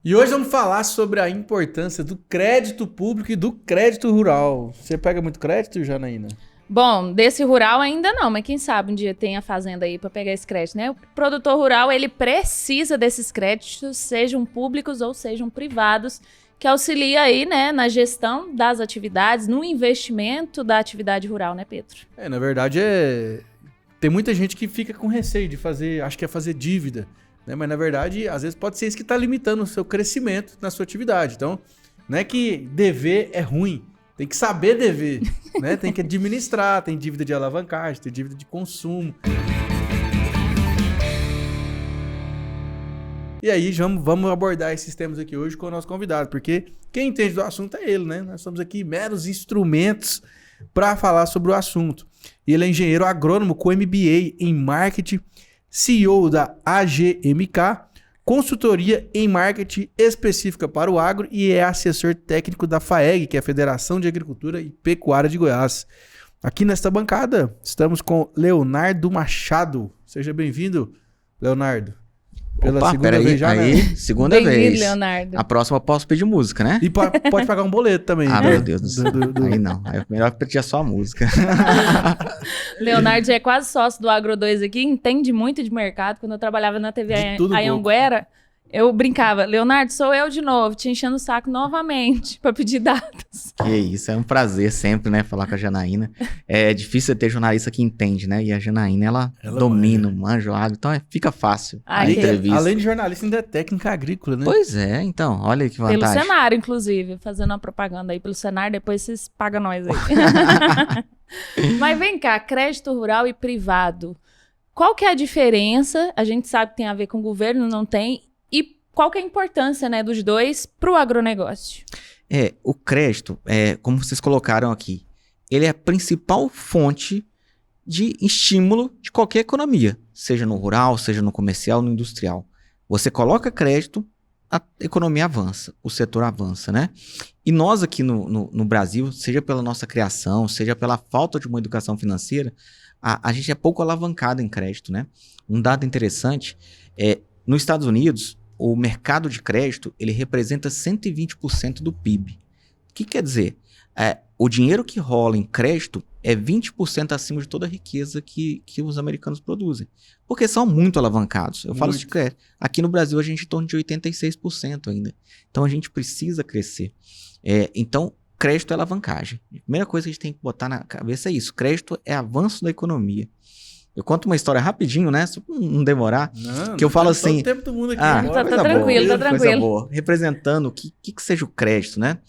E hoje vamos falar sobre a importância do crédito público e do crédito rural. Você pega muito crédito, Janaína? Bom, desse rural ainda não, mas quem sabe um dia tem a fazenda aí para pegar esse crédito, né? O produtor rural, ele precisa desses créditos, sejam públicos ou sejam privados, que auxilia aí, né, na gestão das atividades, no investimento da atividade rural, né, Pedro? Na verdade tem muita gente que fica com receio de fazer, acho que é fazer dívida, né? Mas na verdade, às vezes pode ser isso que está limitando o seu crescimento na sua atividade. Então, não é que dever é ruim. Tem que saber dever, né? Tem que administrar, tem dívida de alavancagem, tem dívida de consumo. E aí, vamos abordar esses temas aqui hoje com o nosso convidado, porque quem entende do assunto é ele, né? Nós somos aqui meros instrumentos para falar sobre o assunto. E ele é engenheiro agrônomo com MBA em Marketing, CEO da AGMK, consultoria em marketing específica para o agro e é assessor técnico da FAEG, que é a Federação de Agricultura e Pecuária de Goiás. Aqui nesta bancada estamos com Leonardo Machado. Seja bem-vindo, Leonardo. Opa, segunda vez já, né? Segunda Bem-vindo, vez. Leonardo. A próxima eu posso pedir música, né? E pode pagar um boleto também. Ah, né? meu Deus do céu. Aí não. Aí é melhor pedir só a música. Leonardo já é quase sócio do Agro 2 aqui, entende muito de mercado. Quando eu trabalhava na TV Anhanguera, eu brincava, Leonardo, sou eu de novo, te enchendo o saco novamente para pedir dados. Que isso, é um prazer sempre, né, falar com a Janaína. É difícil ter jornalista que entende, né? E a Janaína, ela domina, manja o agro, então fica fácil a entrevista. Além de jornalista, ainda é técnica agrícola, né? Pois é, então, olha que vantagem. Pelo Senar, inclusive, fazendo uma propaganda aí pelo Senar, depois vocês pagam nós aí. Mas vem cá, crédito rural e privado. Qual que é a diferença? A gente sabe que tem a ver com o governo, não tem. E qual que é a importância, né, dos dois para o agronegócio? O crédito, como vocês colocaram aqui, ele é a principal fonte de estímulo de qualquer economia, seja no rural, seja no comercial, no industrial. Você coloca crédito, a economia avança, o setor avança, né? E nós aqui no Brasil, seja pela nossa criação, seja pela falta de uma educação financeira, a gente é pouco alavancado em crédito, né? Um dado interessante nos Estados Unidos, o mercado de crédito, ele representa 120% do PIB. O que quer dizer? O dinheiro que rola em crédito é 20% acima de toda a riqueza que os americanos produzem. Porque são muito alavancados. Eu falo isso de crédito. Aqui no Brasil, a gente é em torno de 86% ainda. Então, a gente precisa crescer. Então, crédito é alavancagem. A primeira coisa que a gente tem que botar na cabeça é isso. Crédito é avanço da economia. Eu conto uma história rapidinho, né? Só pra não demorar. Que eu falo assim... Todo o tempo do mundo aqui. Tá tranquilo, tá tranquilo. Coisa boa. Representando o que seja o crédito, né?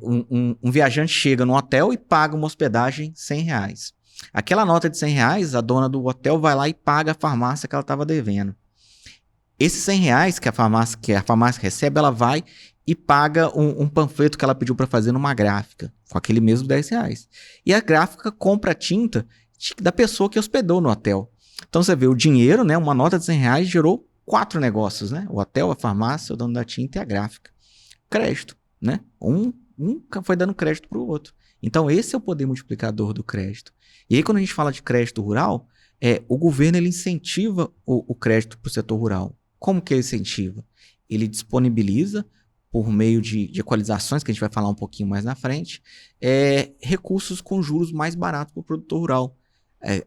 Um viajante chega no hotel e paga uma hospedagem R$100. Aquela nota de R$100, a dona do hotel vai lá e paga a farmácia que ela estava devendo. Esses R$100 que a farmácia recebe, ela vai e paga um panfleto que ela pediu para fazer numa gráfica, com aquele mesmo R$10. E a gráfica compra a tinta da pessoa que hospedou no hotel. Então você vê o dinheiro, né? Uma nota de R$100 gerou 4 negócios, né? O hotel, a farmácia, o dono da tinta e a gráfica. Crédito, né? Um foi dando crédito para o outro. Então esse é o poder multiplicador do crédito. E aí quando a gente fala de crédito rural, o governo ele incentiva o crédito para o setor rural. Como que ele incentiva? Ele disponibiliza, por meio de equalizações, que a gente vai falar um pouquinho mais na frente, recursos com juros mais baratos para o produtor rural.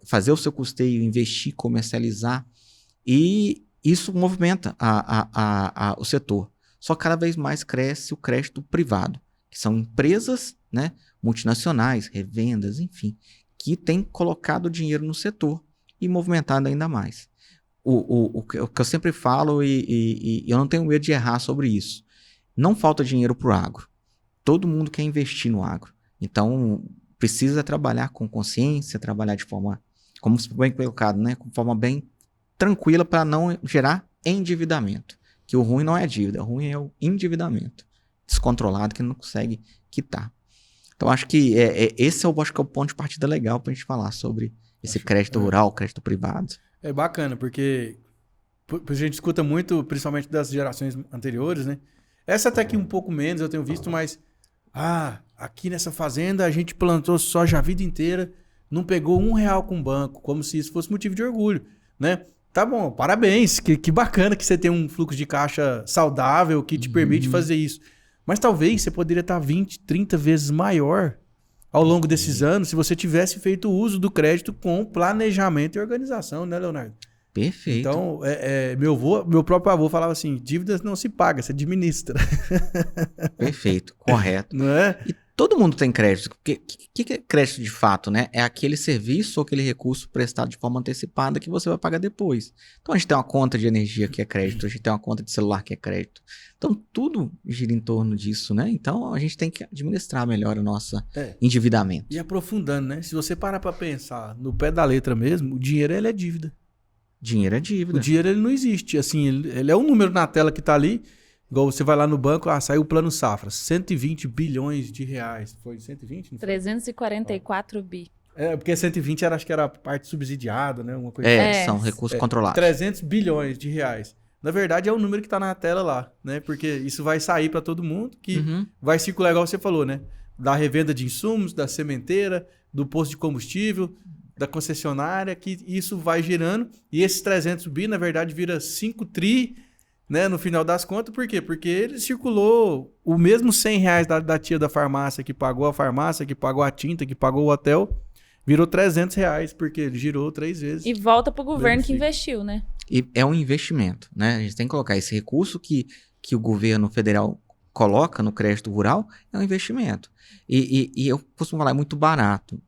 Fazer o seu custeio, investir, comercializar, e isso movimenta o setor. Só cada vez mais cresce o crédito privado, que são empresas, né, multinacionais, revendas, enfim, que têm colocado dinheiro no setor e movimentado ainda mais. O que eu sempre falo, e eu não tenho medo de errar sobre isso, não falta dinheiro para o agro. Todo mundo quer investir no agro. Então, precisa trabalhar com consciência, trabalhar de forma, como bem colocado, né? Com forma bem tranquila para não gerar endividamento. Que o ruim não é a dívida, o ruim é o endividamento descontrolado que não consegue quitar. Então, acho que esse é o ponto de partida legal para a gente falar sobre esse crédito rural, crédito privado. É bacana, porque a gente escuta muito, principalmente das gerações anteriores, né? Essa até que um pouco menos eu tenho visto, mas aqui nessa fazenda a gente plantou soja a vida inteira, não pegou R$1 com o banco, como se isso fosse motivo de orgulho, né? Tá bom, parabéns. Que bacana que você tem um fluxo de caixa saudável que te permite fazer isso. Mas talvez você poderia estar 20, 30 vezes maior ao longo desses anos se você tivesse feito o uso do crédito com planejamento e organização, né, Leonardo? Perfeito. Então, meu próprio avô falava assim, dívidas não se paga, se administra. Perfeito, correto. Não é? E todo mundo tem crédito. O que é crédito de fato, né? É aquele serviço ou aquele recurso prestado de forma antecipada que você vai pagar depois. Então a gente tem uma conta de energia que é crédito, a gente tem uma conta de celular que é crédito. Então tudo gira em torno disso, né? Então a gente tem que administrar melhor o nosso endividamento. E aprofundando, né? Se você parar para pensar no pé da letra mesmo, o dinheiro ele é dívida. Dinheiro é dívida. O dinheiro ele não existe. Assim, ele é um número na tela que tá ali. Igual você vai lá no banco, saiu o plano safra, 120 bilhões de reais. Foi 120? Não foi? 344 bi. Porque 120 acho que era a parte subsidiada, né? Uma coisa São recursos controlados. 300 bilhões de reais. Na verdade, é o número que tá na tela lá, né? Porque isso vai sair para todo mundo, que vai circular, igual você falou, né? Da revenda de insumos, da sementeira, do posto de combustível, da concessionária, que isso vai girando. E esses 300 bi, na verdade, vira 5 tri, né, no final das contas. Por quê? Porque ele circulou o mesmo 100 reais da tia da farmácia, que pagou a farmácia, que pagou a tinta, que pagou o hotel, virou 300 reais, porque ele girou 3 vezes. E volta pro governo que investiu, né? E é um investimento, né? A gente tem que colocar esse recurso que o governo federal coloca no crédito rural, é um investimento. E eu costumo falar, é muito barato.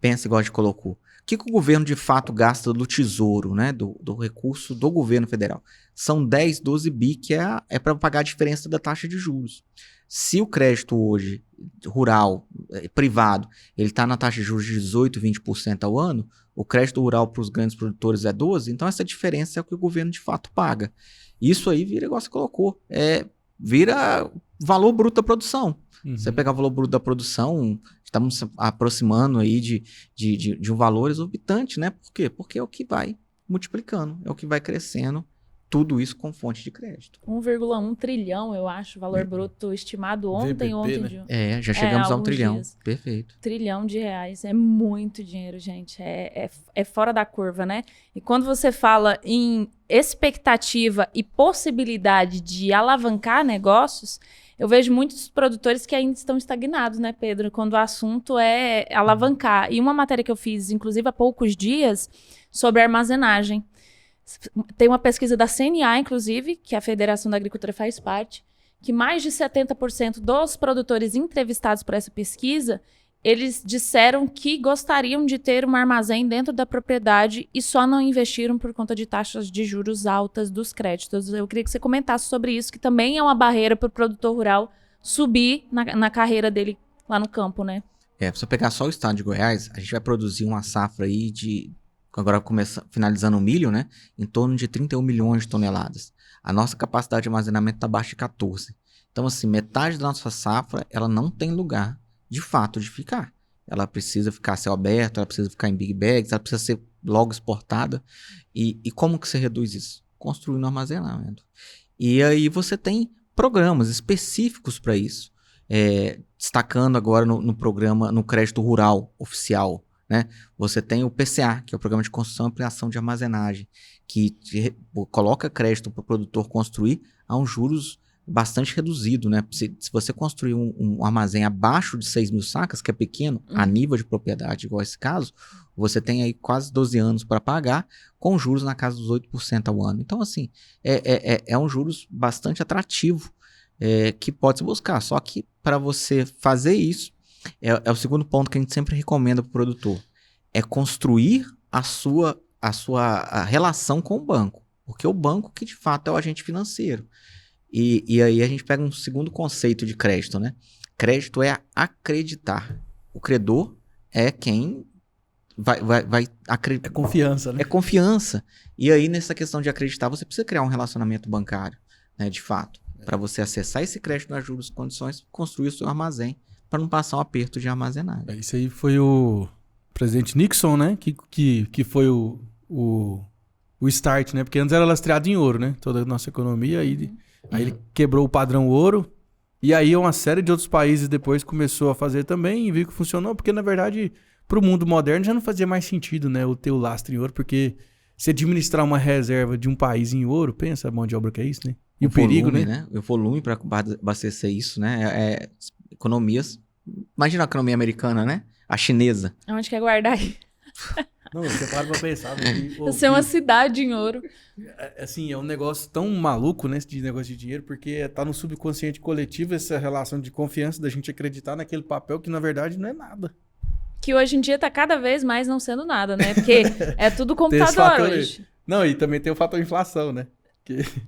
Pensa igual a gente colocou. O que o governo de fato gasta do tesouro, né? Do recurso do governo federal? São 10, 12 bi, que é para pagar a diferença da taxa de juros. Se o crédito hoje, rural, privado, ele está na taxa de juros de 18, 20% ao ano, o crédito rural para os grandes produtores é 12%, então essa diferença é o que o governo de fato paga. Isso aí vira, igual você colocou, vira valor bruto da produção. Você pegar o valor bruto da produção, estamos se aproximando aí de um valor exorbitante, né? Por quê? Porque é o que vai multiplicando, é o que vai crescendo, tudo isso com fonte de crédito. 1,1 trilhão, eu acho, valor bruto estimado ontem, né? Já chegamos a 1 trilhão. Dias. Perfeito. Trilhão de reais, é muito dinheiro, gente, é fora da curva, né? E quando você fala em expectativa e possibilidade de alavancar negócios, eu vejo muitos produtores que ainda estão estagnados, né, Pedro? Quando o assunto é alavancar. E uma matéria que eu fiz, inclusive, há poucos dias, sobre armazenagem. Tem uma pesquisa da CNA, inclusive, que a Federação da Agricultura faz parte, que mais de 70% dos produtores entrevistados por essa pesquisa, eles disseram que gostariam de ter um armazém dentro da propriedade e só não investiram por conta de taxas de juros altas dos créditos. Eu queria que você comentasse sobre isso, que também é uma barreira para o produtor rural subir na carreira dele lá no campo, né? Se você pegar só o estado de Goiás, a gente vai produzir uma safra aí agora finalizando o milho, né? Em torno de 31 milhões de toneladas. A nossa capacidade de armazenamento está abaixo de 14. Então, assim, metade da nossa safra, ela não tem lugar de fato de ficar. Ela precisa ficar a céu aberto, ela precisa ficar em big bags, ela precisa ser logo exportada. E como que você reduz isso? Construindo armazenamento. E aí você tem programas específicos para isso. Destacando agora no programa, no crédito rural oficial, né? Você tem o PCA, que é o Programa de Construção e Ampliação de Armazenagem, que coloca crédito para o produtor construir a uns juros bastante reduzido, né? Se você construir um armazém abaixo de 6 mil sacas, que é pequeno, a nível de propriedade, igual esse caso, você tem aí quase 12 anos para pagar, com juros na casa dos 8% ao ano. Então, assim, é um juros bastante atrativo que pode se buscar. Só que para você fazer isso, é o segundo ponto que a gente sempre recomenda para o produtor, é construir a sua relação com o banco, porque o banco que de fato é o agente financeiro. E aí a gente pega um segundo conceito de crédito, né? Crédito é acreditar. O credor é quem vai acreditar. É confiança, né? É confiança. E aí, nessa questão de acreditar, você precisa criar um relacionamento bancário, né? De fato. Para você acessar esse crédito nas juros e condições, construir o seu armazém para não passar um aperto de armazenagem. Isso aí foi o presidente Nixon, né? Que foi o start, né? Porque antes era lastreado em ouro, né? Toda a nossa economia. Aí ele quebrou o padrão ouro. E aí uma série de outros países depois começou a fazer também e viu que funcionou. Porque, na verdade, para o mundo moderno já não fazia mais sentido, né? O ter o lastro em ouro. Porque Se administrar uma reserva de um país em ouro, pensa a mão de obra que é isso, né? E o volume, perigo, né? O volume para abastecer isso, né? Economias. Imagina a economia americana, né? A chinesa. Onde quer guardar aí? Não, você para pra pensar. Ser uma cidade em ouro. Assim, é um negócio tão maluco, né? De negócio de dinheiro, porque tá no subconsciente coletivo essa relação de confiança da gente acreditar naquele papel que, na verdade, não é nada. Que hoje em dia tá cada vez mais não sendo nada, né? Porque é tudo computador hoje. Não, e também tem o fator inflação, né?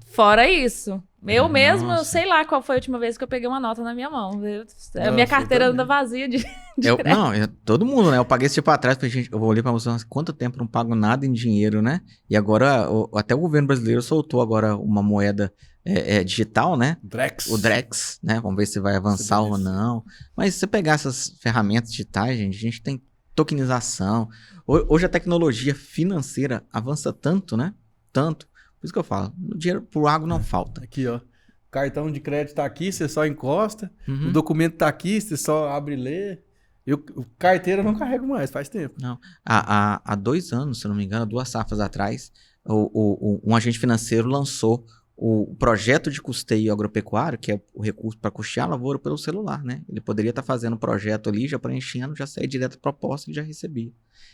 Fora isso. Eu mesmo, eu sei lá qual foi a última vez que eu peguei uma nota na minha mão. A minha carteira anda vazia de crédito. Não, todo mundo, né? Eu paguei esse tipo atrás, porque, gente, eu olhei pra você, quanto tempo eu não pago nada em dinheiro, né? E agora, até o governo brasileiro soltou agora uma moeda digital, né? O Drex, né? Vamos ver se vai avançar ou não. Mas se você pegar essas ferramentas digitais, gente, a gente tem tokenização. Hoje a tecnologia financeira avança tanto, né? Tanto. Por isso que eu falo, o dinheiro pro agro não falta. Aqui, ó. O cartão de crédito tá aqui, você só encosta. O documento tá aqui, você só abre e lê. O carteira eu não carrego mais, faz tempo. Não. Há 2 anos, se não me engano, 2 safras atrás, um agente financeiro lançou o projeto de custeio agropecuário, que é o recurso para custear a lavoura pelo celular, né? Ele poderia estar fazendo o projeto ali, já preenchendo, já sair direto a proposta e já recebia.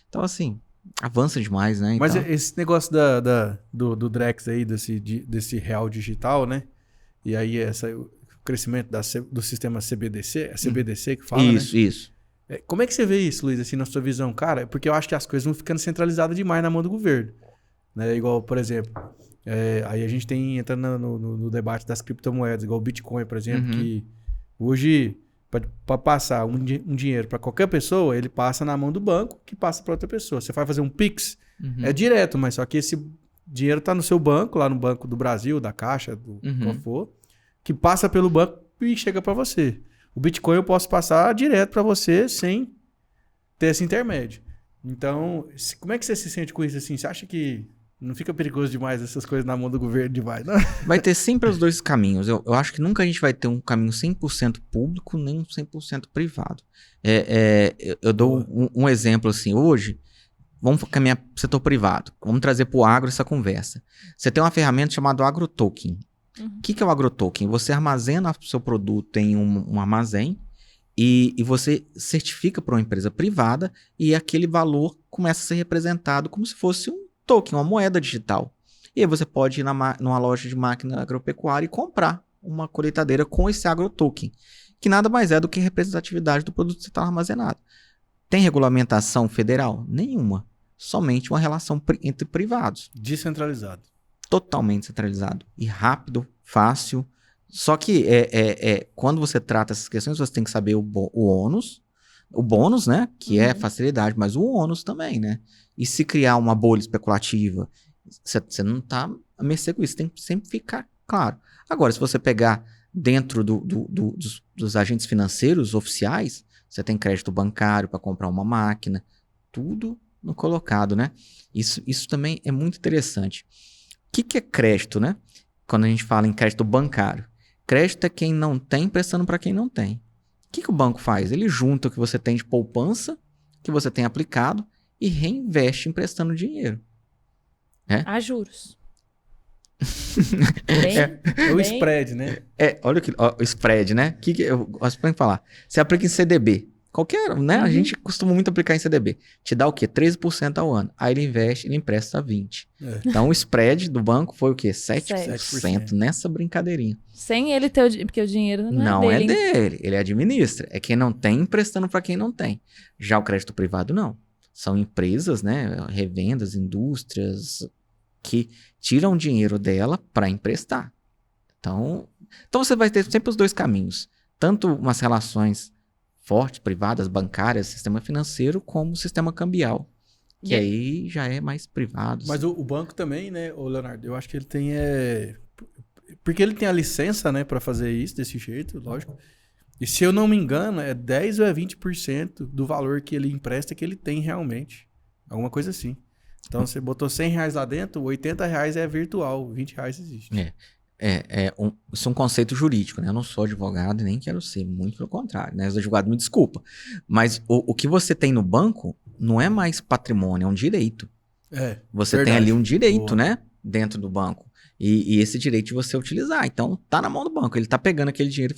Então, assim, avança demais, né? Mas então... esse negócio do Drex aí, desse real digital, né? E aí o crescimento do sistema CBDC, é CBDC que fala, isso, né? Isso. Como é que você vê isso, Luiz, assim, na sua visão? Cara, porque eu acho que as coisas vão ficando centralizadas demais na mão do governo. Né? Igual, por exemplo, aí a gente tem entrando no debate das criptomoedas, igual o Bitcoin, por exemplo, que hoje, para passar um dinheiro para qualquer pessoa, ele passa na mão do banco, que passa para outra pessoa. Você vai fazer um Pix, é direto, mas só que esse dinheiro está no seu banco, lá no Banco do Brasil, da Caixa, do qual for, que passa pelo banco e chega para você. O Bitcoin eu posso passar direto para você sem ter esse intermédio. Então, como é que você se sente com isso assim? Você acha que não fica perigoso demais essas coisas na mão do governo demais, não? Vai ter sempre os dois caminhos. Eu acho que nunca a gente vai ter um caminho 100% público, nem 100% privado. Eu dou um exemplo assim, hoje, vamos caminhar para o setor privado. Vamos trazer para o agro essa conversa. Você tem uma ferramenta chamada AgroToken. O que é o AgroToken? Você armazena o seu produto em um armazém e você certifica para uma empresa privada e aquele valor começa a ser representado como se fosse um token, uma moeda digital. E aí você pode ir numa loja de máquina agropecuária e comprar uma colheitadeira com esse AgroToken, que nada mais é do que representatividade do produto que está armazenado. Tem regulamentação federal? Nenhuma. Somente uma relação entre privados. Descentralizado. Totalmente centralizado. E rápido, fácil. Só que quando você trata essas questões, você tem que saber o ônus, o bônus, né? Que é facilidade, mas o ônus também, né? E se criar uma bolha especulativa, você não está a mercê com isso. Tem que sempre ficar claro. Agora, se você pegar dentro dos agentes financeiros oficiais, você tem crédito bancário para comprar uma máquina, tudo no colocado, né? Isso também é muito interessante. O que é crédito, né? Quando a gente fala em crédito bancário. Crédito é quem não tem prestando para quem não tem. O que o banco faz? Ele junta o que você tem de poupança, que você tem aplicado, e reinveste emprestando dinheiro. A juros. É o spread, né? Olha o spread, né? Eu gosto de falar. Você aplica em CDB. Qualquer, né? A gente costuma muito aplicar em CDB. Te dá o quê? 13% ao ano. Aí ele investe, ele empresta 20%. Então o spread do banco foi o quê? 7% nessa brincadeirinha. Sem ele ter porque o dinheiro não é dele. Não é dele, ele administra. É quem não tem emprestando para quem não tem. Já o crédito privado, não. São empresas, né? Revendas, indústrias que tiram dinheiro dela para emprestar. Então você vai ter sempre os dois caminhos. Tanto umas relações fortes, privadas, bancárias, sistema financeiro, como sistema cambial. Que aí já é mais privado. Mas o banco também, né, Leonardo? Eu acho que ele tem... Porque ele tem a licença, né, para fazer isso desse jeito, lógico. E se eu não me engano, é 10 ou é 20% do valor que ele empresta que ele tem realmente. Alguma coisa assim. Então, você botou R$100 lá dentro, R$80 é virtual, R$20 existe. Isso é um conceito jurídico, né? Eu não sou advogado e nem quero ser, muito pelo contrário, né? Os advogados me desculpa. Mas o que você tem no banco não é mais patrimônio, é um direito. Você verdade. tem ali um direito, Boa. né? Dentro do banco. E esse direito de você utilizar. Então, tá na mão do banco. Ele tá pegando aquele dinheiro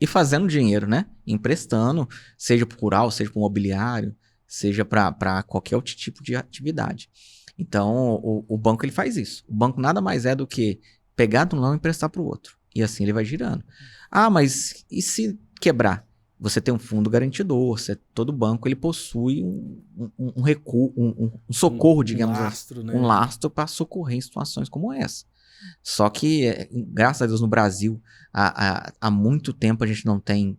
e fazendo dinheiro, né? Emprestando, seja por rural, seja por mobiliário, seja para qualquer outro tipo de atividade. Então, o banco ele faz isso. O banco nada mais é do que pegar de um lado e emprestar para o outro. E assim ele vai girando. Ah, mas e se quebrar? Você tem um fundo garantidor, todo banco ele possui um recuo, um socorro, digamos assim, lastro, né? um lastro para socorrer em situações como essa. Só que, graças a Deus, no Brasil, há muito tempo a gente não tem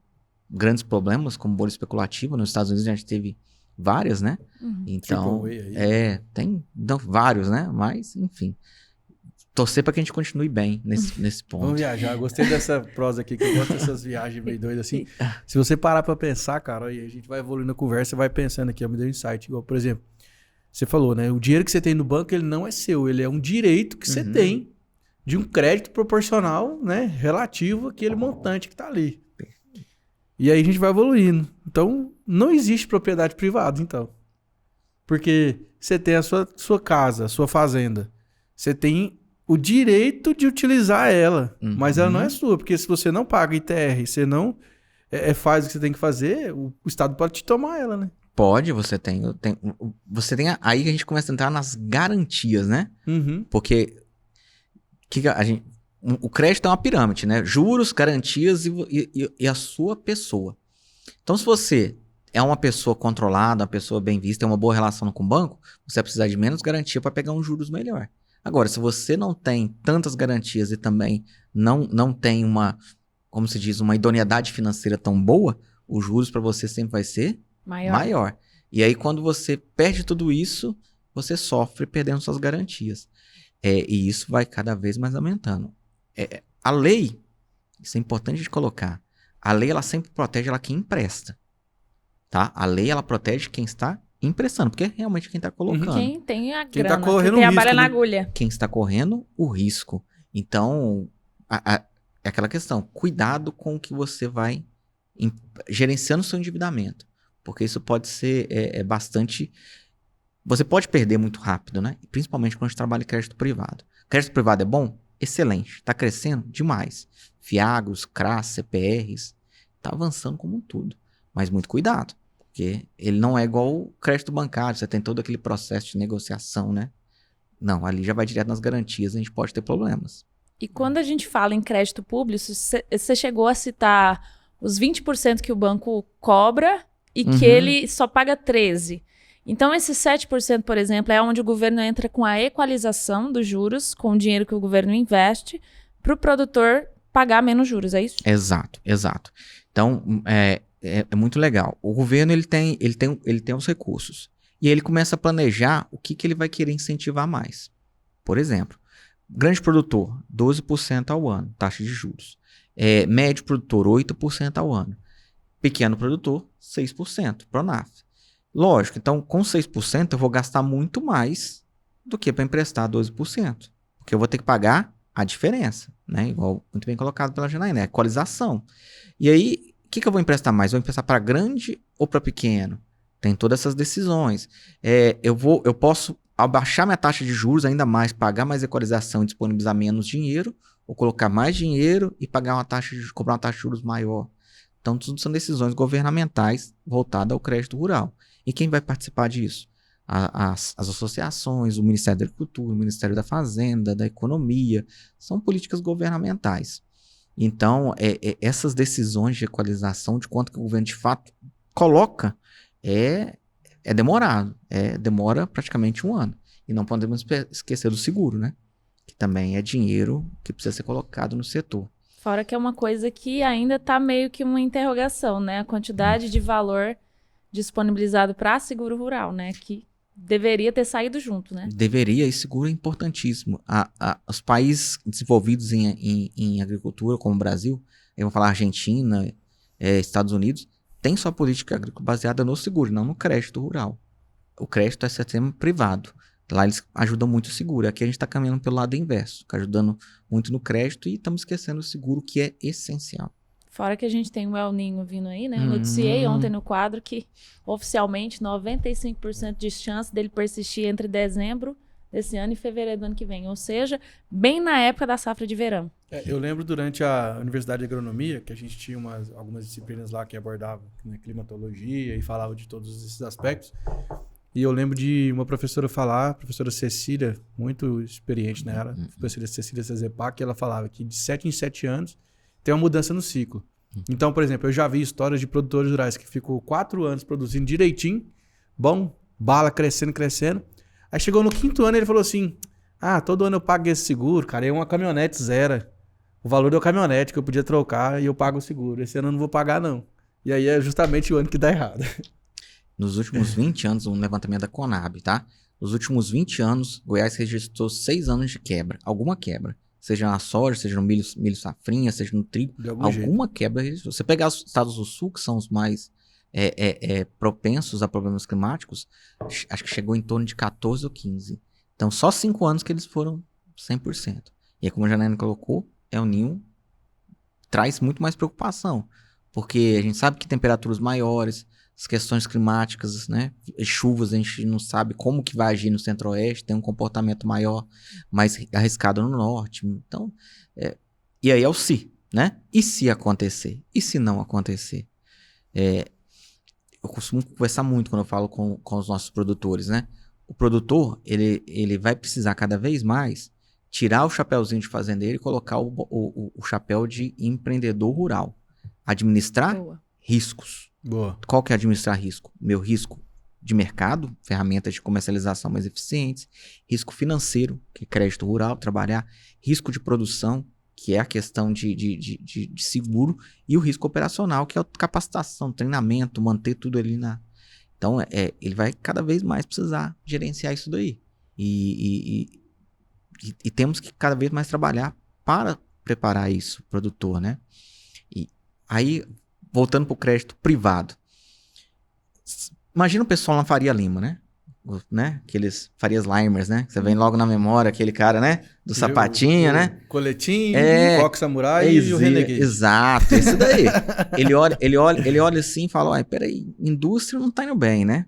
grandes problemas como bolha especulativa. Nos Estados Unidos a gente teve várias, né? Então, tem vários, né? Mas, enfim, torcer para que a gente continue bem nesse ponto. Vamos viajar. Eu gostei dessa prosa aqui, que eu gosto dessas viagens meio doidas assim. Se você parar pra pensar, cara, aí a gente vai evoluindo a conversa, vai pensando aqui, me deu um insight. Igual, por exemplo, você falou, né? O dinheiro que você tem no banco, ele não é seu, ele é um direito que você tem de um crédito proporcional, né? Relativo àquele montante que tá ali. E aí a gente vai evoluindo. Então, não existe propriedade privada, então. Porque você tem a sua casa, a sua fazenda. Você tem o direito de utilizar ela, mas ela não é sua, porque se você não paga ITR, você não faz o que você tem que fazer, o Estado pode te tomar ela, né? Pode, você tem aí que a gente começa a entrar nas garantias, né? Porque o crédito é uma pirâmide, né? Juros, garantias e a sua pessoa. Então, se você é uma pessoa controlada, uma pessoa bem vista, tem uma boa relação com o banco, você vai precisar de menos garantia para pegar um juros melhor. Agora, se você não tem tantas garantias e também não tem como se diz, uma idoneidade financeira tão boa, os juros para você sempre vai ser maior. E aí, quando você perde tudo isso, você sofre perdendo suas garantias. E isso vai cada vez mais aumentando. A lei, isso é importante de colocar, a lei ela sempre protege quem empresta. Tá? A lei ela protege quem está emprestando, porque é realmente quem está colocando. Quem tem a Quem grana, tá correndo quem tem a risco, bala na né? agulha. Quem está correndo o risco. Então, é aquela questão, cuidado com o que você vai gerenciando o seu endividamento, porque isso pode ser bastante... Você pode perder muito rápido, né? Principalmente quando a gente trabalha em crédito privado. Crédito privado é bom? Excelente. Está crescendo demais. Fiagros, CRAs, CPRs, está avançando como um tudo. Mas muito cuidado, porque ele não é igual o crédito bancário, você tem todo aquele processo de negociação, né? Não, ali já vai direto nas garantias, a gente pode ter problemas. E quando a gente fala em crédito público, você chegou a citar os 20% que o banco cobra e que ele só paga 13%. Então, esses 7%, por exemplo, é onde o governo entra com a equalização dos juros, com o dinheiro que o governo investe, para o produtor pagar menos juros, é isso? Exato. Então, é muito legal. O governo ele tem os recursos. E ele começa a planejar o que ele vai querer incentivar mais. Por exemplo, grande produtor, 12% ao ano, taxa de juros. Médio produtor, 8% ao ano. Pequeno produtor, 6%, Pronaf. Lógico, então com 6% eu vou gastar muito mais do que para emprestar 12%. Porque eu vou ter que pagar a diferença, né? Igual muito bem colocado pela Janaína, equalização. E aí, o que eu vou emprestar mais? Vou emprestar para grande ou para pequeno? Tem todas essas decisões. Eu posso abaixar minha taxa de juros ainda mais, pagar mais equalização e disponibilizar menos dinheiro, ou colocar mais dinheiro e cobrar uma taxa de juros maior. Então, tudo são decisões governamentais voltadas ao crédito rural. E quem vai participar disso? As associações, o Ministério da Agricultura, o Ministério da Fazenda, da Economia, são políticas governamentais. Então, essas decisões de equalização, de quanto que o governo de fato coloca, é demorado. Demora praticamente 1 ano. E não podemos esquecer do seguro, né? Que também é dinheiro que precisa ser colocado no setor. Fora que é uma coisa que ainda está meio que uma interrogação, né? A quantidade de valor disponibilizado para seguro rural, né? Que deveria ter saído junto, né? Deveria, e seguro é importantíssimo. Os países desenvolvidos em agricultura, como o Brasil, eu vou falar Argentina, Estados Unidos, tem sua política agrícola baseada no seguro, não no crédito rural. O crédito é sistema privado. Lá eles ajudam muito o seguro. Aqui a gente está caminhando pelo lado inverso, ajudando muito no crédito e estamos esquecendo o seguro, que é essencial. Fora que a gente tem o El Ninho vindo aí, né? Eu noticiei ontem no quadro que, oficialmente, 95% de chance dele persistir entre dezembro desse ano e fevereiro do ano que vem. Ou seja, bem na época da safra de verão. Eu lembro durante a Universidade de Agronomia, que a gente tinha algumas disciplinas lá que abordavam, né, climatologia e falava de todos esses aspectos. E eu lembro de uma professora falar, a professora Cecília, muito experiente nela, a professora Cecília Cezepac, que ela falava que de 7 em 7 anos tem uma mudança no ciclo. Então, por exemplo, eu já vi histórias de produtores rurais que ficou 4 anos produzindo direitinho, bom, bala crescendo. Aí chegou no 5º ano e ele falou assim, todo ano eu pago esse seguro, cara, é uma caminhonete zero. O valor da caminhonete que eu podia trocar e eu pago o seguro. Esse ano eu não vou pagar, não. E aí é justamente o ano que dá errado. Nos últimos 20 anos, um levantamento da Conab, tá? Nos últimos 20 anos, Goiás registrou 6 anos de quebra. Alguma quebra. Seja na soja, seja no milho safrinha, seja no trigo. Alguma quebra. Você pegar os estados do sul, que são os mais propensos a problemas climáticos, acho que chegou em torno de 14 ou 15. Então, só 5 anos que eles foram 100%. E aí, como a Janaína colocou, El Ninho traz muito mais preocupação. Porque a gente sabe que temperaturas maiores, as questões climáticas, né? Chuvas, a gente não sabe como que vai agir no centro-oeste, tem um comportamento maior, mais arriscado no norte. Então, e aí é o se, né? E se acontecer? E se não acontecer? Eu costumo conversar muito quando eu falo com os nossos produtores, né? O produtor, ele vai precisar cada vez mais tirar o chapéuzinho de fazendeiro e colocar o chapéu de empreendedor rural. Administrar riscos. Boa. Qual que é administrar risco? Meu risco de mercado, ferramentas de comercialização mais eficientes, risco financeiro, que é crédito rural, trabalhar, risco de produção, que é a questão de seguro, e o risco operacional, que é a capacitação, treinamento, manter tudo ali na... Então, ele vai cada vez mais precisar gerenciar isso daí. E temos que cada vez mais trabalhar para preparar isso, produtor, né? E aí... Voltando para o crédito privado. Imagina o pessoal na Faria Lima, né? Aqueles Farias Limers, né? Você vem logo na memória, aquele cara, né? Do sapatinho, né? Coletinho, coque samurai e o Renegade. Exato, esse daí. Ele olha assim e fala, peraí, indústria não tá indo bem, né?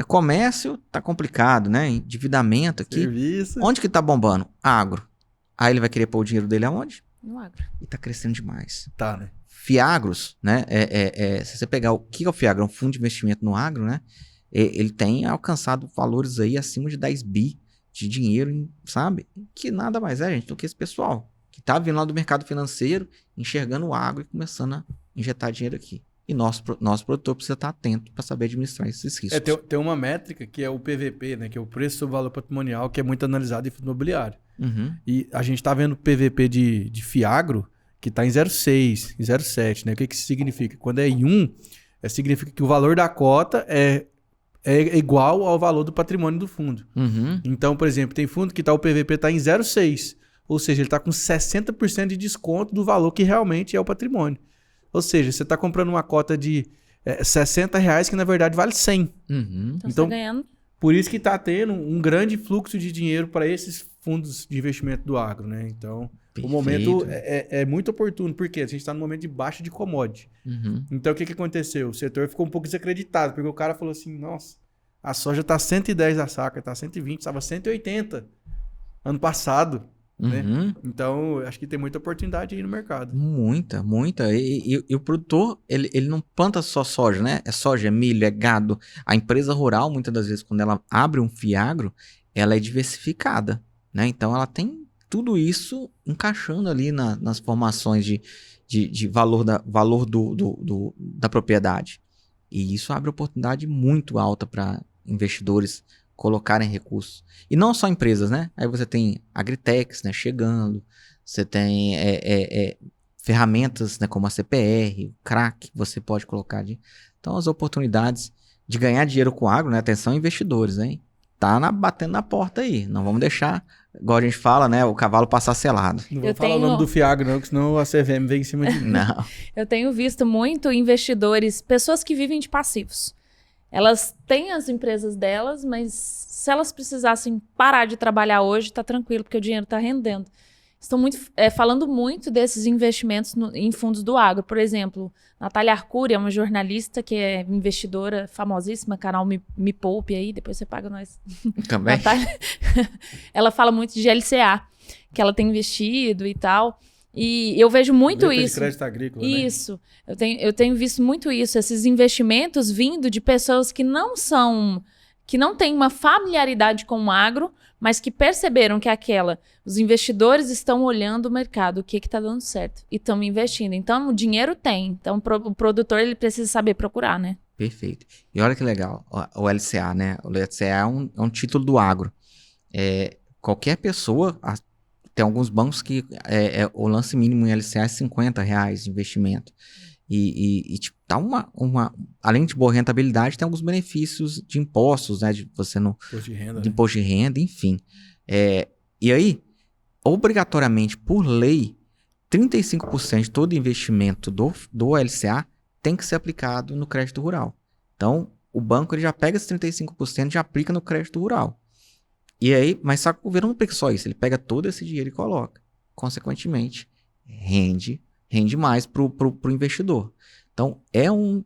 Comércio tá complicado, né? Endividamento aqui. Serviço. Onde que tá bombando? Agro. Aí ele vai querer pôr o dinheiro dele aonde? No agro. E tá crescendo demais. Tá, né? Fiagros, né? Se você pegar o que é o Fiagro, é um fundo de investimento no agro, né? Ele tem alcançado valores aí acima de 10 bi de dinheiro, sabe? Que nada mais gente, do que esse pessoal que tá vindo lá do mercado financeiro, enxergando o agro e começando a injetar dinheiro aqui. E nosso produtor precisa estar atento para saber administrar esses riscos. Tem uma métrica que é o PVP, né? Que é o preço sobre valor patrimonial, que é muito analisado em fundo imobiliário. E a gente tá vendo PVP de Fiagro, que está em 0,6, em 0,7, né? O que isso significa? Quando é em 1, significa que o valor da cota é igual ao valor do patrimônio do fundo. Então, por exemplo, tem fundo que o PVP está em 0,6, ou seja, ele está com 60% de desconto do valor que realmente é o patrimônio. Ou seja, você está comprando uma cota de R$60 que na verdade vale 100. Então você tá ganhando. Por isso que está tendo um grande fluxo de dinheiro para esses fundos de investimento do agro, né? Então... Perfeito. O momento é muito oportuno, porque a gente está num momento de baixa de commodity. Então, o que aconteceu? O setor ficou um pouco desacreditado, porque o cara falou assim, nossa, a soja está 110 a saca, está 120, estava 180 ano passado. Né? Então, acho que tem muita oportunidade aí no mercado. Muita. E o produtor, ele não planta só soja, né? É soja, é milho, é gado. A empresa rural, muitas das vezes, quando ela abre um fiagro, ela é diversificada, né? Então, ela tem tudo isso encaixando ali nas formações de valor da propriedade. E isso abre oportunidade muito alta para investidores colocarem recursos. E não só empresas, né? Aí você tem agritechs, né, chegando, você tem ferramentas, né, como a CPR, o CRAC, você pode colocar. Então, as oportunidades de ganhar dinheiro com agro, né? Atenção, investidores, hein? Tá batendo na porta aí. Não vamos deixar, igual a gente fala, né? O cavalo passar selado. Não vou falar o nome do Fiagro, não, que senão a CVM vem em cima de mim. Não. Eu tenho visto muito investidores, pessoas que vivem de passivos. Elas têm as empresas delas, mas se elas precisassem parar de trabalhar hoje, tá tranquilo, porque o dinheiro tá rendendo. estão falando muito desses investimentos em fundos do agro. Por exemplo, Natália Arcuri é uma jornalista que é investidora famosíssima, canal Me Poupe aí, depois você paga nós. Também. Natália, ela fala muito de LCA, que ela tem investido e tal. E eu vejo muito Letra isso. de crédito agrícola, né? Isso. Eu tenho visto muito isso, esses investimentos vindo de pessoas que não têm uma familiaridade com o agro, mas que perceberam que os investidores estão olhando o mercado, o que está dando certo, e estão investindo. Então, o dinheiro tem. Então, o produtor ele precisa saber procurar, né? Perfeito. E olha que legal, o LCA, né? O LCA é um título do agro. Qualquer pessoa, tem alguns bancos que o lance mínimo em LCA é R$50 de investimento. E tipo, tá além de boa rentabilidade, tem alguns benefícios de impostos, né? De você não. Imposto de renda. De imposto de renda, enfim. E aí, obrigatoriamente, por lei, 35% de todo investimento do LCA tem que ser aplicado no crédito rural. Então, o banco ele já pega esses 35% e já aplica no crédito rural. E aí, mas só que o governo não aplica só isso, ele pega todo esse dinheiro e coloca. Consequentemente, rende mais para o investidor. Então, é um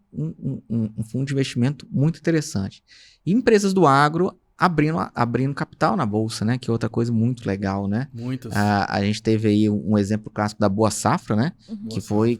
fundo de investimento muito interessante. E empresas do agro abrindo capital na bolsa, né? Que é outra coisa muito legal, né? Muitas. A gente teve aí um exemplo clássico da Boa Safra, né? Uhum. Que foi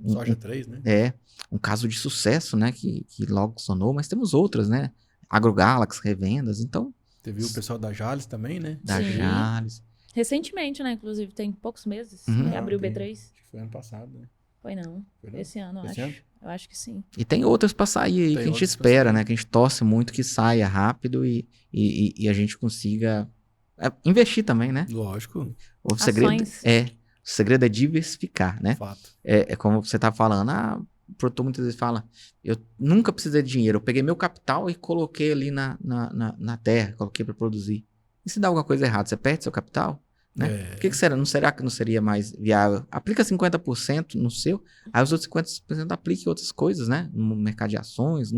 Soja 3, né? Um caso de sucesso, né? Que logo sonou, mas temos outras, né? AgroGalaxy, revendas, então... Teve o pessoal da Jales também, né? Da Sim. Jales. Recentemente, né? Inclusive, tem poucos meses. Uhum. Que abriu o Tem. B3. Acho que foi ano passado, né? Foi não. Foi não? Esse ano, eu Esse acho. ano? Eu acho que sim. E tem outras pra sair aí Tem que a gente outras pra espera, sair. né? Que a gente torce muito que saia rápido e a gente consiga investir também, né? Lógico. O segredo Ações. o segredo é diversificar, né? Fato. É como você tá falando, o produtor muitas vezes fala, eu nunca precisei de dinheiro, eu peguei meu capital e coloquei ali na terra, coloquei para produzir. E se dá alguma coisa errada, você perde seu capital? Né? Por que será? Será que não seria mais viável? Aplica 50% no seu, aí os outros 50% aplique outras coisas, né? No mercado de ações,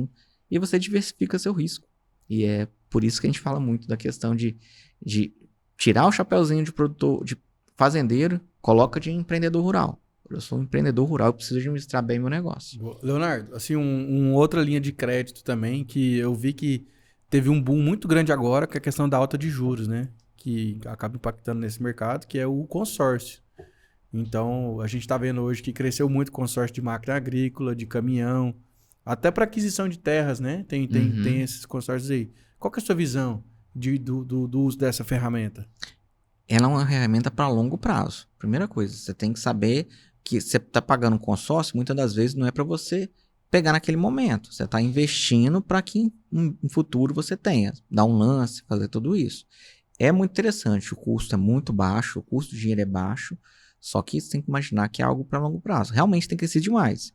e você diversifica seu risco. E é por isso que a gente fala muito da questão de tirar o chapeuzinho de produtor, de fazendeiro, coloca de empreendedor rural. Eu sou um empreendedor rural, eu preciso administrar bem meu negócio. Leonardo, assim, outra linha de crédito também, que eu vi que teve um boom muito grande agora, que é a questão da alta de juros, né? Que acaba impactando nesse mercado, que é o consórcio. Então, a gente está vendo hoje que cresceu muito o consórcio de máquina agrícola, de caminhão, até para aquisição de terras, né? Tem esses consórcios aí. Qual que é a sua visão do uso dessa ferramenta? Ela é uma ferramenta para longo prazo. Primeira coisa, você tem que saber que você está pagando um consórcio, muitas das vezes não é para você pegar naquele momento. Você está investindo para que no futuro você tenha, dar um lance, fazer tudo isso. É muito interessante, o custo é muito baixo, o custo do dinheiro é baixo, só que você tem que imaginar que é algo para longo prazo. Realmente tem que crescer demais.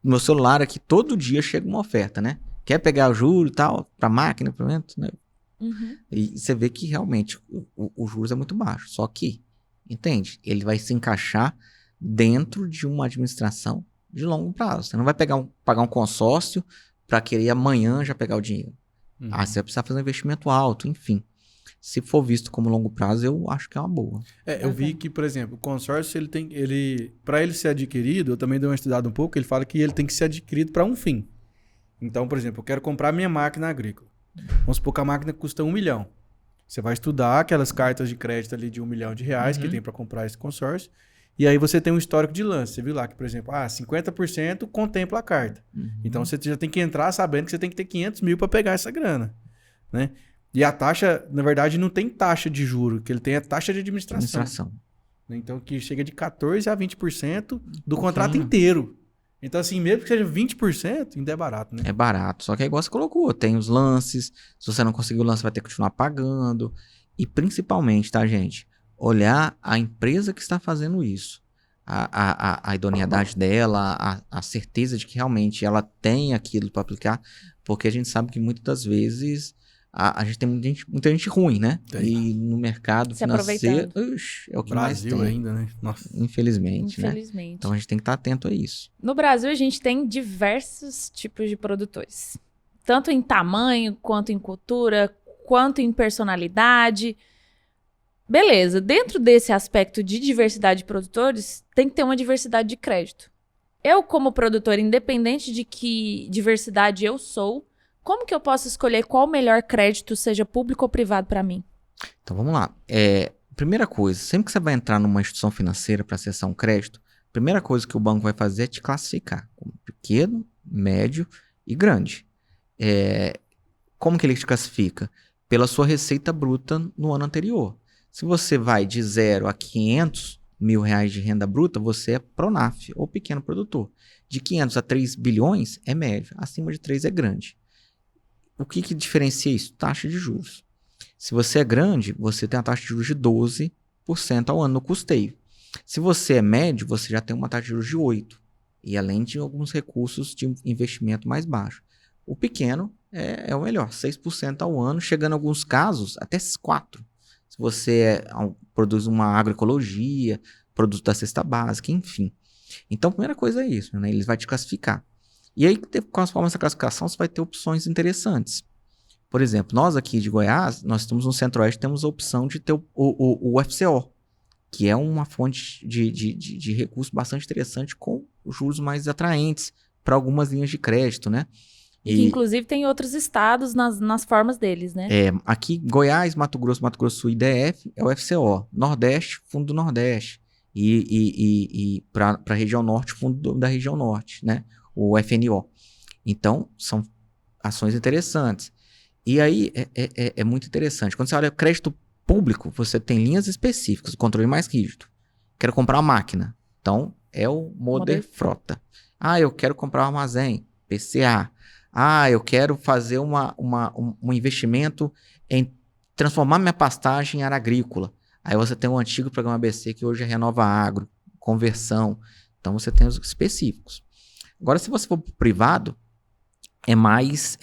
Meu celular aqui, todo dia chega uma oferta, né? Quer pegar o juro e tal, para máquina, né? Uhum. E você vê que realmente o juros é muito baixo. Só que, entende? Ele vai se encaixar dentro de uma administração de longo prazo. Você não vai pagar um consórcio para querer amanhã já pegar o dinheiro. Uhum. Você vai precisar fazer um investimento alto, enfim. Se for visto como longo prazo, eu acho que é uma boa. Eu vi que, por exemplo, o consórcio, para ele ser adquirido, eu também dei uma estudada um pouco, ele fala que ele tem que ser adquirido para um fim. Então, por exemplo, eu quero comprar minha máquina agrícola. Vamos supor que a máquina custa R$1 milhão. Você vai estudar aquelas cartas de crédito ali de R$1 milhão que tem para comprar esse consórcio. E aí você tem um histórico de lance. Você viu lá que, por exemplo, 50% contempla a carta. Então você já tem que entrar sabendo que você tem que ter 500 mil para pegar essa grana, né? E a taxa, na verdade, não tem taxa de juro, que ele tem a taxa de administração. Então, que chega de 14% a 20% do contrato inteiro. Então, assim, mesmo que seja 20%, ainda é barato, né? É barato, só que é igual você colocou, tem os lances, se você não conseguir o lance, vai ter que continuar pagando. E principalmente, tá, gente? Olhar a empresa que está fazendo isso. A idoneidade dela, a certeza de que realmente ela tem aquilo para aplicar, porque a gente sabe que muitas das vezes a gente tem muita gente ruim, né? Tem. E no mercado financeiro, é o que Brasil mais tem. ainda, né? Nossa. Infelizmente, né? Infelizmente. Então a gente tem que estar atento a isso. No Brasil, a gente tem diversos tipos de produtores. Tanto em tamanho, quanto em cultura, quanto em personalidade. Beleza, dentro desse aspecto de diversidade de produtores, tem que ter uma diversidade de crédito. Eu, como produtor, independente de que diversidade eu sou, como que eu posso escolher qual o melhor crédito, seja público ou privado, para mim? Então vamos lá. Primeira coisa, sempre que você vai entrar numa instituição financeira para acessar um crédito, a primeira coisa que o banco vai fazer é te classificar como pequeno, médio e grande. Como que ele te classifica? Pela sua receita bruta no ano anterior. Se você vai de 0 a 500 mil reais de renda bruta, você é Pronaf, ou pequeno produtor. De 500 a 3 bilhões é médio, acima de 3 é grande. O que diferencia isso? Taxa de juros. Se você é grande, você tem a taxa de juros de 12% ao ano no custeio. Se você é médio, você já tem uma taxa de juros de 8%. E além de alguns recursos de investimento mais baixo. O pequeno é o melhor, 6% ao ano, chegando em alguns casos até 4%. Se você produz uma agroecologia, produto da cesta básica, enfim. Então, a primeira coisa é isso, né? Eles vão te classificar. E aí, com as formas dessa classificação, você vai ter opções interessantes. Por exemplo, nós aqui de Goiás, nós estamos no Centro-Oeste, temos a opção de ter o FCO, que é uma fonte de recurso bastante interessante com juros mais atraentes para algumas linhas de crédito, né? E que, inclusive, tem outros estados nas formas deles, né? Aqui, Goiás, Mato Grosso do Sul e DF é o FCO. Nordeste, Fundo do Nordeste. E para a região Norte, Fundo da região Norte, né? O FNO. Então, são ações interessantes. E aí, é muito interessante. Quando você olha crédito público, você tem linhas específicas, o controle mais rígido. Quero comprar uma máquina. Então, é o Moder Frota. Eu quero comprar um armazém. PCA. Eu quero fazer um investimento em transformar minha pastagem em área agrícola. Aí você tem o antigo programa ABC, que hoje é Renova Agro, conversão. Então, você tem os específicos. Agora, se você for pro privado, é mais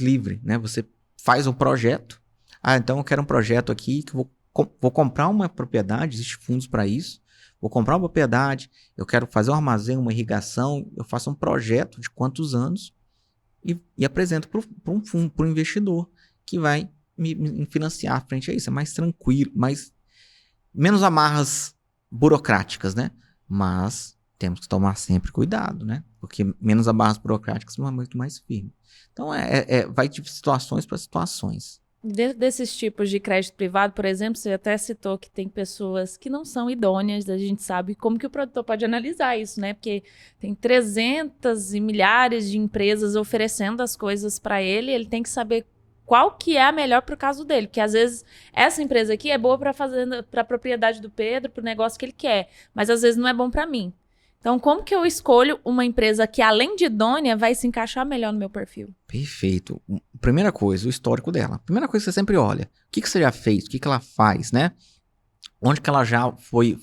livre, né? Você faz um projeto. Então eu quero um projeto aqui que vou comprar uma propriedade, existem fundos para isso. Vou comprar uma propriedade, eu quero fazer um armazém, uma irrigação, eu faço um projeto de quantos anos e apresento para um fundo, para um investidor que vai me financiar frente a isso. É mais tranquilo, menos amarras burocráticas, né? Mas temos que tomar sempre cuidado, né? Porque menos amarras burocráticas são muito mais firmes. Então, vai de situações para situações. Dentro desses tipos de crédito privado, por exemplo, você até citou que tem pessoas que não são idôneas, a gente sabe como que o produtor pode analisar isso, né? Porque tem 300 e milhares de empresas oferecendo as coisas para ele tem que saber qual que é a melhor para o caso dele, porque às vezes essa empresa aqui é boa para a propriedade do Pedro, para o negócio que ele quer, mas às vezes não é bom para mim. Então, como que eu escolho uma empresa que, além de idônea, vai se encaixar melhor no meu perfil? Perfeito. Primeira coisa, o histórico dela. Primeira coisa que você sempre olha. O que você já fez? O que ela faz, né? Onde que ela já foi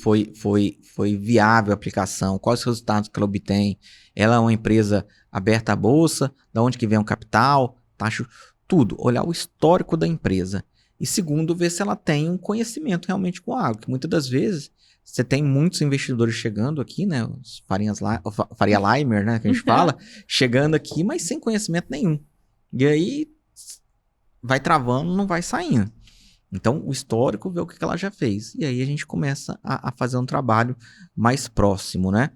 viável a aplicação? Quais os resultados que ela obtém? Ela é uma empresa aberta à bolsa? Da onde que vem o capital? Taxa, tudo. Olhar o histórico da empresa. E segundo, ver se ela tem um conhecimento realmente com a água. Que muitas das vezes você tem muitos investidores chegando aqui, né? Os Faria Limer, né? Que a gente fala. Chegando aqui, mas sem conhecimento nenhum. E aí, vai travando, não vai saindo. Então, o histórico, vê o que ela já fez. E aí, a gente começa a fazer um trabalho mais próximo, né?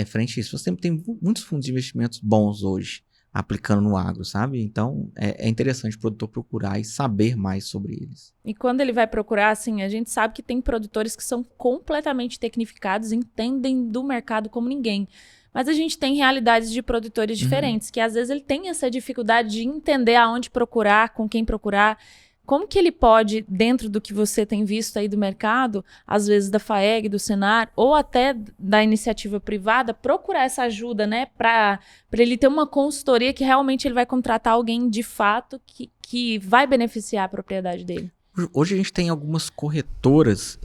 Frente a isso. Você tem muitos fundos de investimentos bons hoje, aplicando no agro, sabe? Então, é interessante o produtor procurar e saber mais sobre eles. E quando ele vai procurar, assim, a gente sabe que tem produtores que são completamente tecnificados, entendem do mercado como ninguém. Mas a gente tem realidades de produtores diferentes, que às vezes ele tem essa dificuldade de entender aonde procurar, com quem procurar. Como que ele pode, dentro do que você tem visto aí do mercado, às vezes da FAEG, do Senar, ou até da iniciativa privada, procurar essa ajuda, né? Para ele ter uma consultoria que realmente ele vai contratar alguém de fato que vai beneficiar a propriedade dele. Hoje a gente tem algumas corretoras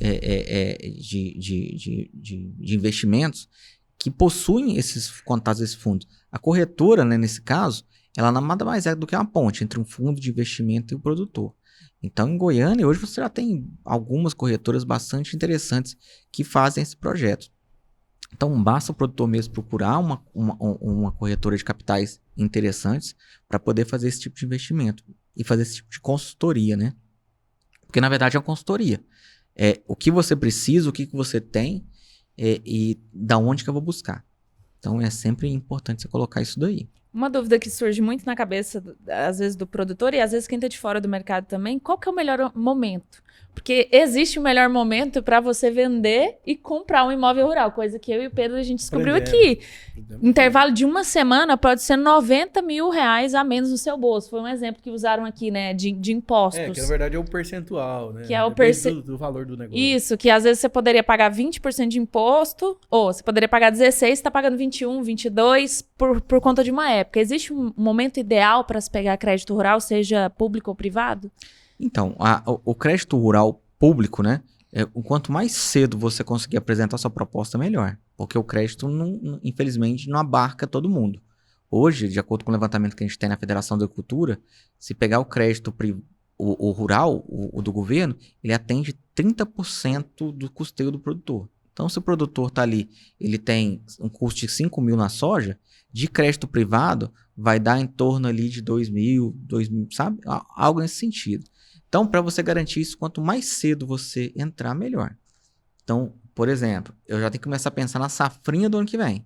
de investimentos que possuem esses contatos, esses fundos. A corretora, né, nesse caso, ela nada mais é do que uma ponte entre um fundo de investimento e o produtor. Então, em Goiânia, hoje você já tem algumas corretoras bastante interessantes que fazem esse projeto. Então, basta o produtor mesmo procurar uma corretora de capitais interessantes para poder fazer esse tipo de investimento e fazer esse tipo de consultoria, né? Porque, na verdade, é uma consultoria. É o que você precisa, o que você tem e da onde que eu vou buscar. Então, é sempre importante você colocar isso daí. Uma dúvida que surge muito na cabeça, às vezes, do produtor e às vezes quem está de fora do mercado também, qual que é o melhor momento? Porque existe o melhor momento para você vender e comprar um imóvel rural, coisa que eu e o Pedro a gente descobriu aqui. Intervalo de uma semana pode ser 90 mil reais a menos no seu bolso. Foi um exemplo que usaram aqui, né, de impostos. Que na verdade é o percentual, né? Que é o do valor do negócio. Isso, que às vezes você poderia pagar 20% de imposto, ou você poderia pagar 16%, você está pagando 21%, 22% por conta de uma época. Existe um momento ideal para se pegar crédito rural, seja público ou privado? Então, o crédito rural público, né? O quanto mais cedo você conseguir apresentar sua proposta, melhor. Porque o crédito, infelizmente, não abarca todo mundo. Hoje, de acordo com o levantamento que a gente tem na Federação da Agricultura, se pegar o crédito o rural, o do governo, ele atende 30% do custeio do produtor. Então, se o produtor está ali, ele tem um custo de 5 mil na soja, de crédito privado, vai dar em torno ali de 2 mil, sabe? Algo nesse sentido. Então, para você garantir isso, quanto mais cedo você entrar, melhor. Então, por exemplo, eu já tenho que começar a pensar na safrinha do ano que vem.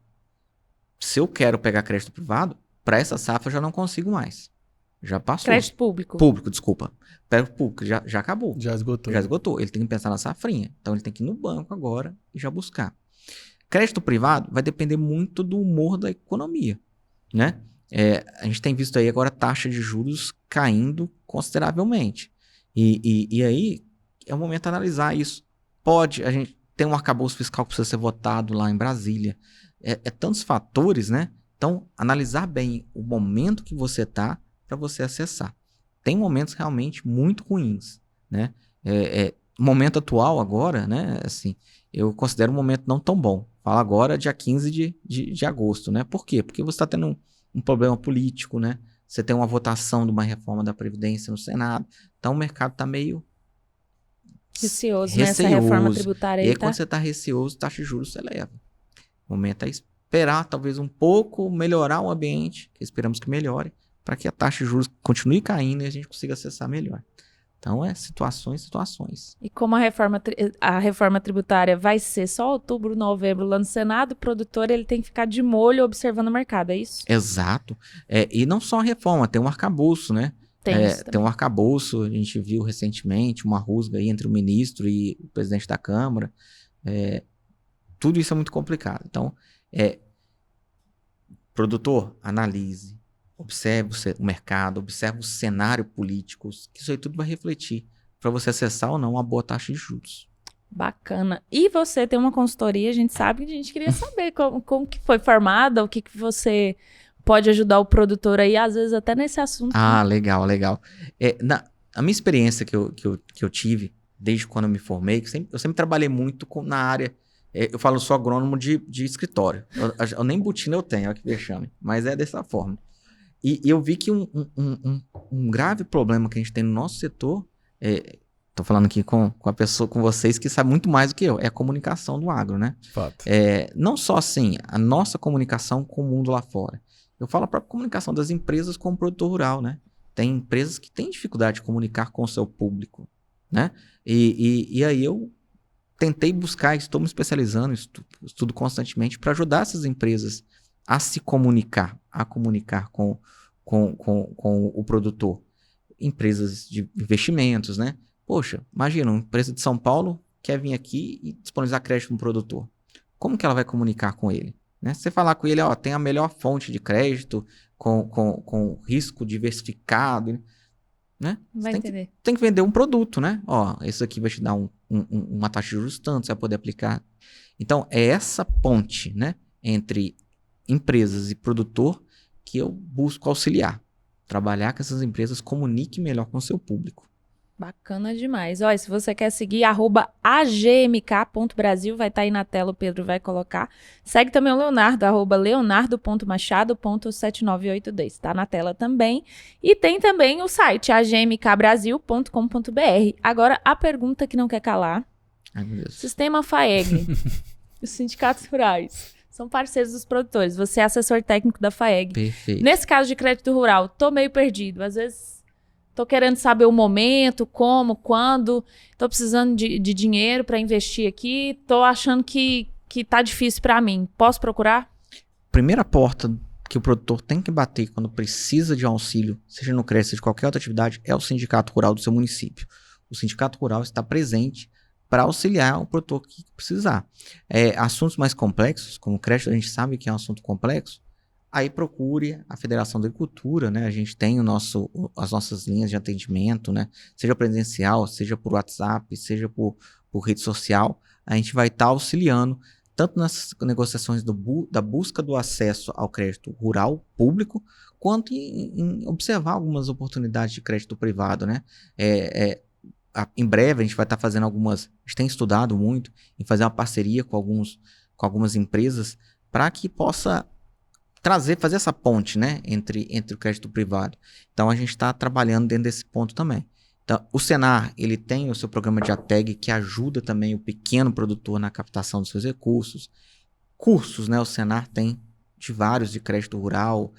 Se eu quero pegar crédito privado, para essa safra eu já não consigo mais. Já passou. Crédito público. Público, desculpa. Pega público, já acabou. Já esgotou. Já esgotou. Ele tem que pensar na safrinha. Então, ele tem que ir no banco agora e já buscar. Crédito privado vai depender muito do humor da economia, né? A gente tem visto aí agora a taxa de juros caindo consideravelmente. E aí é o momento de analisar isso. A gente tem um arcabouço fiscal que precisa ser votado lá em Brasília. Tantos fatores, né? Então, analisar bem o momento que você está para você acessar. Tem momentos realmente muito ruins, né? O momento atual agora, né? Assim, eu considero um momento não tão bom. Fala agora dia 15 de agosto, né? Por quê? Porque você está tendo um problema político, né? Você tem uma votação de uma reforma da Previdência no Senado. Então, o mercado está meio receoso, né? Essa reforma tributária aí, e aí, quando você está receoso, taxa de juros você leva. O momento é esperar, talvez, um pouco, melhorar o ambiente, que esperamos que melhore, para que a taxa de juros continue caindo e a gente consiga acessar melhor. Então, situações. E como a reforma tributária vai ser só outubro, novembro lá no Senado, o produtor ele tem que ficar de molho observando o mercado, é isso? Exato. E não só a reforma, tem um arcabouço, né? Tem um arcabouço, a gente viu recentemente uma rusga aí entre o ministro e o presidente da Câmara. Tudo isso é muito complicado. Então, produtor, analise, observe o mercado, observe o cenário político, que isso aí tudo vai refletir para você acessar ou não uma boa taxa de juros. Bacana. E você tem uma consultoria, a gente sabe que a gente queria saber como que foi formada, o que você pode ajudar o produtor aí, às vezes até nesse assunto. Ah, né? Legal. A minha experiência que eu tive, desde quando eu me formei, eu sempre trabalhei muito na área, eu falo, sou agrônomo de escritório. Eu nem botina eu tenho, olha que vexame, mas é dessa forma. E eu vi que um grave problema que a gente tem no nosso setor, tô falando aqui com a pessoa, com vocês que sabe muito mais do que eu, é a comunicação do agro, né? Fato. Não só assim, a nossa comunicação com o mundo lá fora. Eu falo a própria comunicação das empresas com o produtor rural, né? Tem empresas que têm dificuldade de comunicar com o seu público, né? E aí eu tentei buscar, estou me especializando, estudo constantemente para ajudar essas empresas a se comunicar, com o produtor. Empresas de investimentos, né? Poxa, imagina, uma empresa de São Paulo quer vir aqui e disponibilizar crédito para um produtor. Como que ela vai comunicar com ele? Né? Se você falar com ele, tem a melhor fonte de crédito, com risco diversificado, né? Vai entender. Tem que vender um produto, né? Esse aqui vai te dar uma taxa de juros tanto, você vai poder aplicar. Então, é essa ponte, né, entre empresas e produtor que eu busco auxiliar. Trabalhar com essas empresas, comunique melhor com o seu público. Bacana demais. Olha, se você quer seguir, @agmk.brasil, vai estar aí na tela, o Pedro vai colocar. Segue também o Leonardo, @leonardo.machado.7982. Está na tela também. E tem também o site, agmkbrasil.com.br. Agora, a pergunta que não quer calar. Ai, meu Deus. Sistema FAEG, os sindicatos rurais, são parceiros dos produtores. Você é assessor técnico da FAEG. Perfeito. Nesse caso de crédito rural, tô meio perdido. Às vezes... tô querendo saber o momento, como, quando, tô precisando de dinheiro para investir aqui, tô achando que tá difícil para mim. Posso procurar? Primeira porta que o produtor tem que bater quando precisa de um auxílio, seja no CREA, seja de qualquer outra atividade, é o sindicato rural do seu município. O sindicato rural está presente para auxiliar o produtor que precisar. Assuntos mais complexos, como crédito, a gente sabe que é um assunto complexo, aí procure a Federação da Agricultura, né? A gente tem as nossas linhas de atendimento, né? Seja presencial, seja por WhatsApp, seja por rede social, a gente vai estar auxiliando tanto nas negociações da busca do acesso ao crédito rural público, quanto em observar algumas oportunidades de crédito privado, né? Em breve a gente vai estar fazendo a gente tem estudado muito em fazer uma parceria com algumas empresas para que possa fazer essa ponte, né, entre o crédito privado. Então a gente está trabalhando dentro desse ponto também. Então, o Senar, ele tem o seu programa de ATEG, que ajuda também o pequeno produtor na captação dos seus recursos. Cursos, né? O Senar tem vários de crédito rural,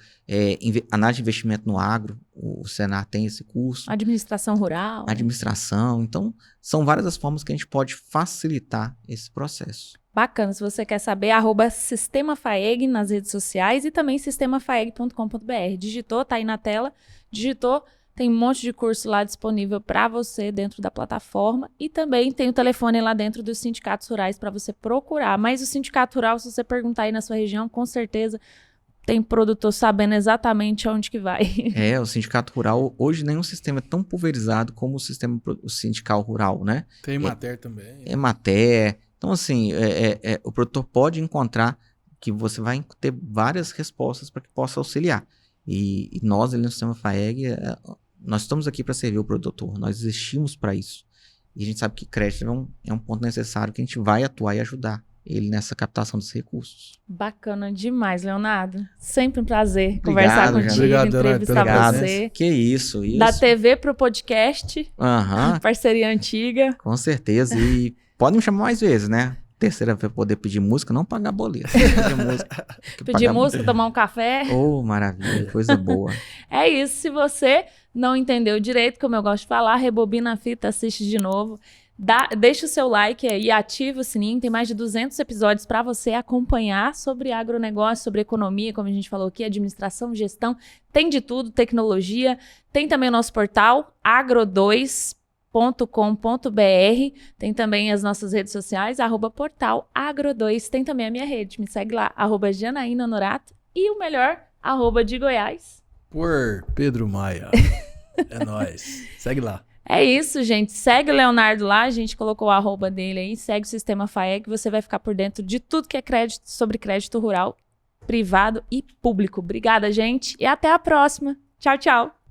análise de investimento no agro, o Senar tem esse curso. Administração rural. Administração. Então, são várias as formas que a gente pode facilitar esse processo. Bacana, se você quer saber, @SistemaFaeg nas redes sociais e também sistemafaeg.com.br. Digitou, tá aí na tela, digitou, tem um monte de curso lá disponível para você dentro da plataforma e também tem o telefone lá dentro dos sindicatos rurais para você procurar. Mas o sindicato rural, se você perguntar aí na sua região, com certeza tem produtor sabendo exatamente aonde que vai. O sindicato rural, hoje nenhum sistema é tão pulverizado como o sindical rural, né? Tem Emater também. Emater. Então, assim, o produtor pode encontrar que você vai ter várias respostas para que possa auxiliar. E nós, ali no Sistema FAEG, nós estamos aqui para servir o produtor. Nós existimos para isso. E a gente sabe que crédito é um ponto necessário que a gente vai atuar e ajudar ele nessa captação dos recursos. Bacana demais, Leonardo. Sempre um prazer conversar contigo, obrigado, entrevistar você. Que isso. Da TV pro podcast. Parceria antiga. Com certeza. E pode me chamar mais vezes, né? Terceira vez poder pedir música, não pagar boleto. Pedir música, tomar um café. Oh, maravilha, coisa boa. É isso. Se você não entendeu direito, como eu gosto de falar, rebobina a fita, assiste de novo. Deixa o seu like aí, ativa o sininho. Tem mais de 200 episódios para você acompanhar sobre agronegócio, sobre economia, como a gente falou aqui, administração, gestão. Tem de tudo, tecnologia. Tem também o nosso portal, agro2.com.br. Tem também as nossas redes sociais, @portalagro2. Tem também a minha rede, me segue lá, @Janaína Honorato. E o melhor, @de Goiás. Por Pedro Maia. É nóis. Segue lá. É isso, gente. Segue o Leonardo lá, a gente colocou o @dele aí, segue o Sistema FAEG, você vai ficar por dentro de tudo que é sobre crédito rural, privado e público. Obrigada, gente, e até a próxima. Tchau, tchau.